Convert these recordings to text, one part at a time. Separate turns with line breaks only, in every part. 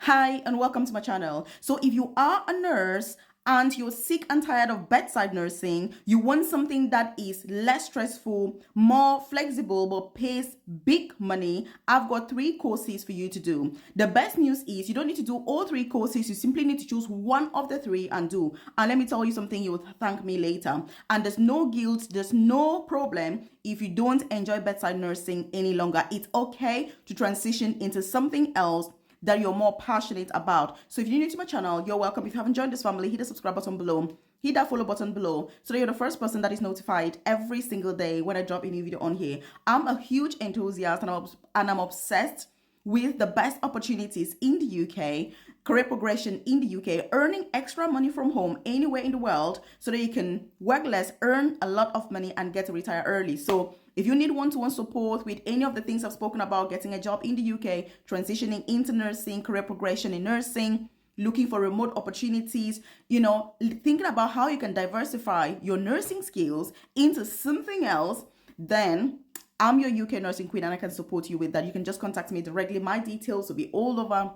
Hi and welcome to my channel. So if you are a nurse and you're sick and tired of bedside nursing, you want something that is less stressful, more flexible, but pays big money, I've got 3 courses for you to do. The best news is you don't need to do all 3 courses. You simply need to choose one of the 3 and do. And let me tell you something, you will thank me later. And there's no guilt, there's no problem if you don't enjoy bedside nursing any longer. It's okay to transition into something else that you're more passionate about. So if you're new to my channel, you're welcome. If you haven't joined this family, hit the subscribe button below, hit that follow button below, so that you're the first person that is notified every single day when I drop a new video on here. I'm a huge enthusiast and I'm obsessed with the best opportunities in the UK, career progression in the UK, earning extra money from home anywhere in the world so that you can work less, earn a lot of money, and get to retire early. So if you need one-to-one support with any of the things I've spoken about, getting a job in the UK, transitioning into nursing, career progression in nursing, looking for remote opportunities, thinking about how you can diversify your nursing skills into something else, then I'm your UK nursing queen and I can support you with that. You can just contact me directly. My details will be all over,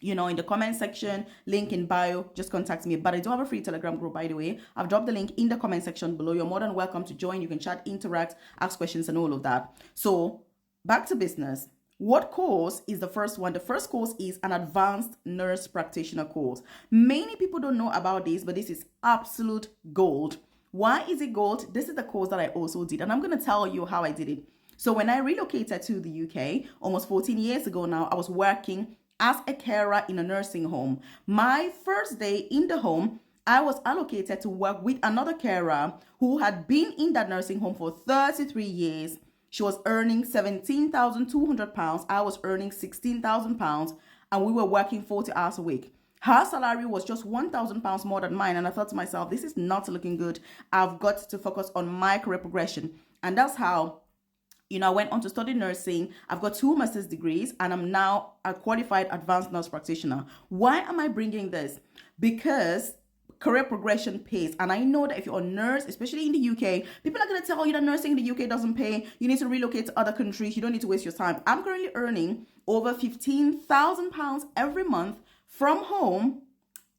in the comment section, link in bio. Just contact me. But I do have a free Telegram group, by the way. I've dropped the link in the comment section below. You're more than welcome to join. You can chat, interact, ask questions, and all of that. So back to business. What course is the first one? The first course is an advanced nurse practitioner course. Many people don't know about this, but this is absolute gold. Why is it gold? This is the course that I also did, and I'm going to tell you how I did it. So when I relocated to the UK almost 14 years ago now, I was working as a carer in a nursing home. My first day in the home, I was allocated to work with another carer who had been in that nursing home for 33 years. She was earning £17,200. I was earning £16,000, and we were working 40 hours a week. Her salary was just £1,000 more than mine, and I thought to myself, this is not looking good. I've got to focus on my career progression. And that's how I went on to study nursing. I've got 2 master's degrees and I'm now a qualified advanced nurse practitioner. Why am I bringing this? Because career progression pays. And I know that if you're a nurse, especially in the UK, people are going to tell you that nursing in the UK doesn't pay. You need to relocate to other countries. You don't need to waste your time. I'm currently earning over £15,000 every month from home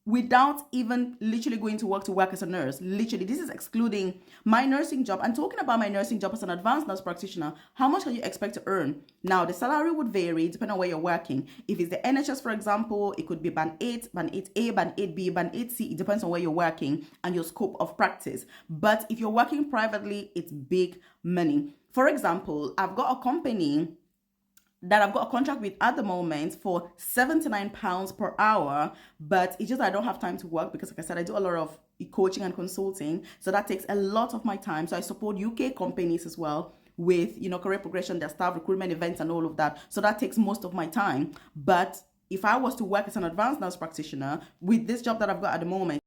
without even literally going to work as a nurse. Literally, this is excluding my nursing job. And talking about my nursing job as an advanced nurse practitioner, how much can you expect to earn? Now, the salary would vary depending on where you're working. If it's the NHS, for example, it could be band 8, band 8A, band 8B, band 8C. It depends on where you're working and your scope of practice. But if you're working privately, it's big money. For example, I've got a company that I've got a contract with at the moment for £79 per hour, but it's just I don't have time to work because, like I said, I do a lot of coaching and consulting, so that takes a lot of my time. So I support UK companies as well with career progression, their staff recruitment events and all of that. So that takes most of my time. But if I was to work as an advanced nurse practitioner with this job that I've got at the moment,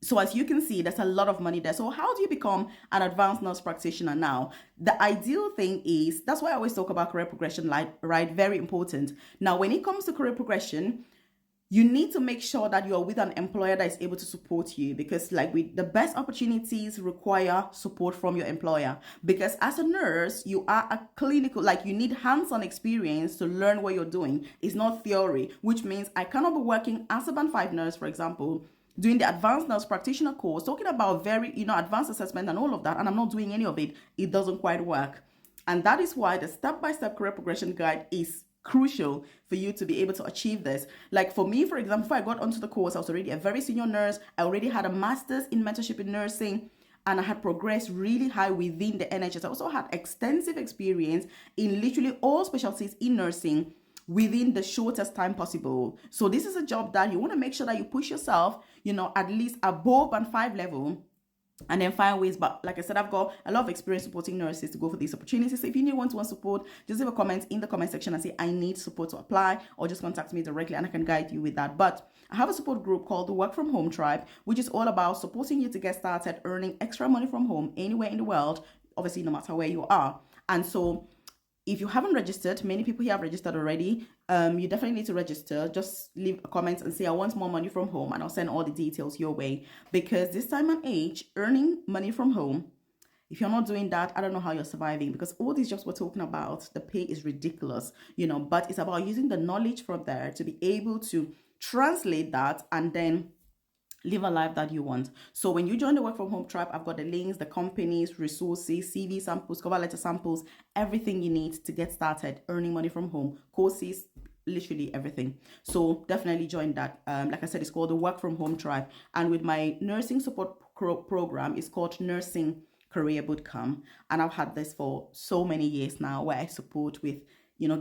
so as you can see, there's a lot of money there. So how do you become an advanced nurse practitioner now? The ideal thing is, that's why I always talk about career progression, right? Very important. Now, when it comes to career progression, you need to make sure that you're with an employer that is able to support you, because with the best opportunities require support from your employer. Because as a nurse, you are a clinical, you need hands-on experience to learn what you're doing. It's not theory, which means I cannot be working as a band 5 nurse, for example, doing the advanced nurse practitioner course, talking about very, advanced assessment and all of that, and I'm not doing any of it. It doesn't quite work. And that is why the step-by-step career progression guide is crucial for you to be able to achieve this. Like for me, for example, before I got onto the course, I was already a very senior nurse. I already had a master's in mentorship in nursing, and I had progressed really high within the NHS. I also had extensive experience in literally all specialties in nursing within the shortest time possible. So this is a job that you want to make sure that you push yourself, at least above band 5 level, and then find ways. But like I said, I've got a lot of experience supporting nurses to go for these opportunities. So if you need one-to-one support, just leave a comment in the comment section and say, I need support to apply, or just contact me directly and I can guide you with that. But I have a support group called the Work From Home Tribe, which is all about supporting you to get started earning extra money from home anywhere in the world, obviously no matter where you are. And so if you haven't registered, many people here have registered already. You definitely need to register. Just leave a comment and say, I want more money from home, and I'll send all the details your way. Because this time and age, earning money from home, If you're not doing that, I don't know how you're surviving, because all these jobs we're talking about, the pay is ridiculous, but it's about using the knowledge from there to be able to translate that and then live a life that you want. So when you join the work from home tribe, I've got the links, the companies, resources, CV samples, cover letter samples, everything you need to get started earning money from home, courses, literally everything. So definitely join that. Like I said, it's called the work from home tribe. And with my nursing support program, it's called Nursing Career Bootcamp. And I've had this for so many years now, where I support with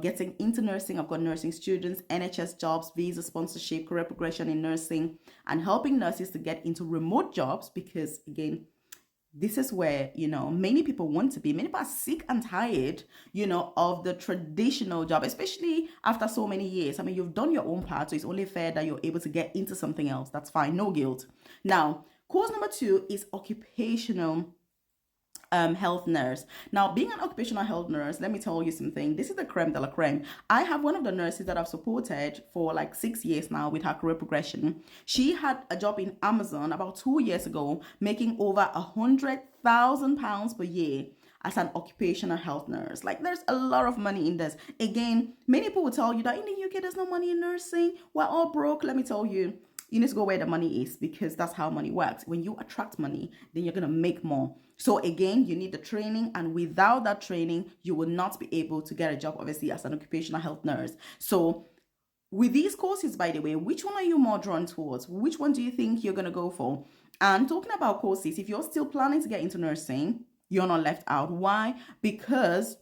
getting into nursing. I've got nursing students, NHS jobs, visa sponsorship, career progression in nursing, and helping nurses to get into remote jobs, because again, this is where, many people want to be. Many people are sick and tired, of the traditional job, especially after so many years. I mean, you've done your own part, so it's only fair that you're able to get into something else. That's fine, no guilt. Now, course number 2 is occupational health nurse. Now, being an occupational health nurse, let me tell you something. This is the creme de la creme. I have one of the nurses that I've supported for like 6 years now with her career progression. She had a job in Amazon about 2 years ago, making over £100,000 per year as an occupational health nurse. Like, there's a lot of money in this. Again, many people will tell you that in the UK there's no money in nursing, we're all broke. Let me tell you, you need to go where the money is, because that's how money works. When you attract money, then you're going to make more. So again, you need the training, and without that training, you will not be able to get a job, obviously, as an occupational health nurse. So with these courses, by the way, which one are you more drawn towards? Which one do you think you're going to go for? And talking about courses, if you're still planning to get into nursing, you're not left out. Why? Because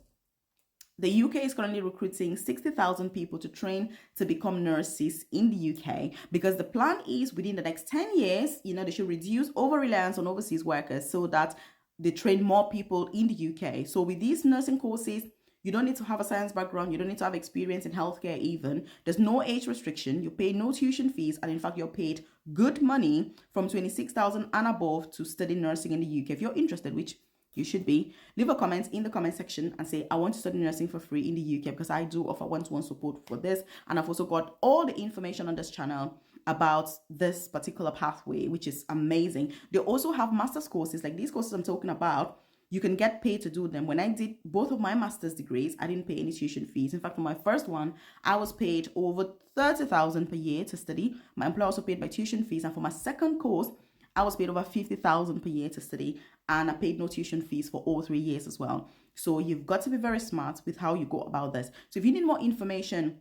the UK is currently recruiting 60,000 people to train to become nurses in the UK, because the plan is within the next 10 years, they should reduce over-reliance on overseas workers so that they train more people in the UK. So with these nursing courses, you don't need to have a science background. You don't need to have experience in healthcare even. There's no age restriction. You pay no tuition fees. And in fact, you're paid good money from 26,000 and above to study nursing in the UK. If you're interested, which you should be, leave a comment in the comment section and say, I want to study nursing for free in the UK, because I do offer one-to-one support for this. And I've also got all the information on this channel about this particular pathway, which is amazing. They also have master's courses, like these courses I'm talking about. You can get paid to do them. When I did both of my master's degrees, I didn't pay any tuition fees. In fact, for my first one, I was paid over 30,000 per year to study. My employer also paid my tuition fees. And for my second course, I was paid over 50,000 per year to study, and I paid no tuition fees for all 3 years as well. So you've got to be very smart with how you go about this. So if you need more information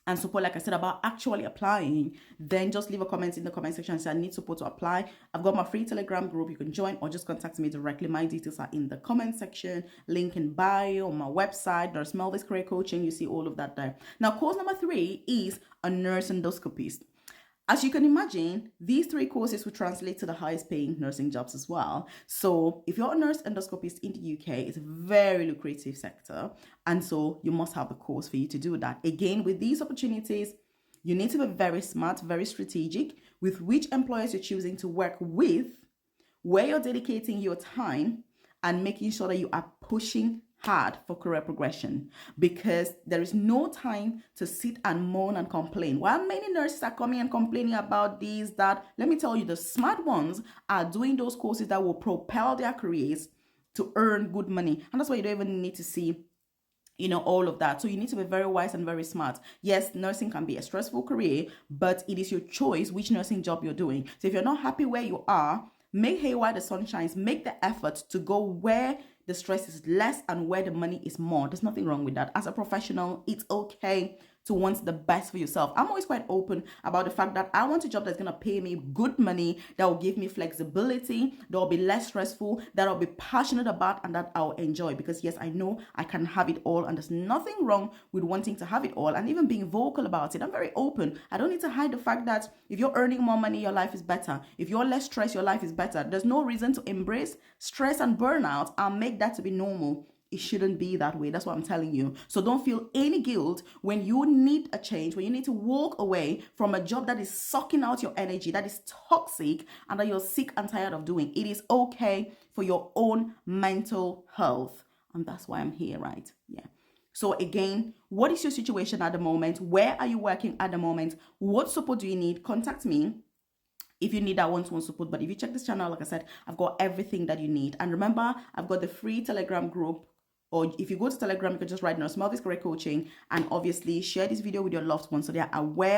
and support, like I said, about actually applying, then just leave a comment in the comment section and say, I need support to apply. I've got my free Telegram group you can join, or just contact me directly. My details are in the comment section, link in bio, on my website. There's Melvis Career Coaching. You see all of that there. Now, course number 3 is a nurse endoscopist. As you can imagine, these 3 courses will translate to the highest paying nursing jobs as well. So if you're a nurse endoscopist in the UK, it's a very lucrative sector. And so you must have the course for you to do that. Again, with these opportunities, you need to be very smart, very strategic with which employers you're choosing to work with, where you're dedicating your time, and making sure that you are pushing hard for career progression, because there is no time to sit and moan and complain. While many nurses are coming and complaining about this, that, let me tell you, the smart ones are doing those courses that will propel their careers to earn good money. And that's why you don't even need to see all of that. So you need to be very wise and very smart. Yes, nursing can be a stressful career, but it is your choice which nursing job you're doing. So if you're not happy where you are, make hay while the sun shines. Make the effort to go where the stress is less and where the money is more. There's nothing wrong with that. As a professional, it's okay to want the best for yourself. I'm always quite open about the fact that I want a job that's going to pay me good money, that will give me flexibility, that will be less stressful, that I'll be passionate about, and that I'll enjoy. Because yes, I know I can have it all, and there's nothing wrong with wanting to have it all and even being vocal about it. I'm very open. I don't need to hide the fact that if you're earning more money, your life is better. If you're less stressed, your life is better. There's no reason to embrace stress and burnout and make that to be normal. It shouldn't be that way. That's what I'm telling you. So don't feel any guilt when you need a change, when you need to walk away from a job that is sucking out your energy, that is toxic, and that you're sick and tired of doing. It is okay for your own mental health. And that's why I'm here, right? Yeah. So again, what is your situation at the moment? Where are you working at the moment? What support do you need? Contact me. if you need that one-to-one support. But if you check this channel, like I said, I've got everything that you need. And remember, I've got the free Telegram group, or if you go to Telegram, you can just write Nurse Melvis Career Coaching, and obviously share this video with your loved ones so they are aware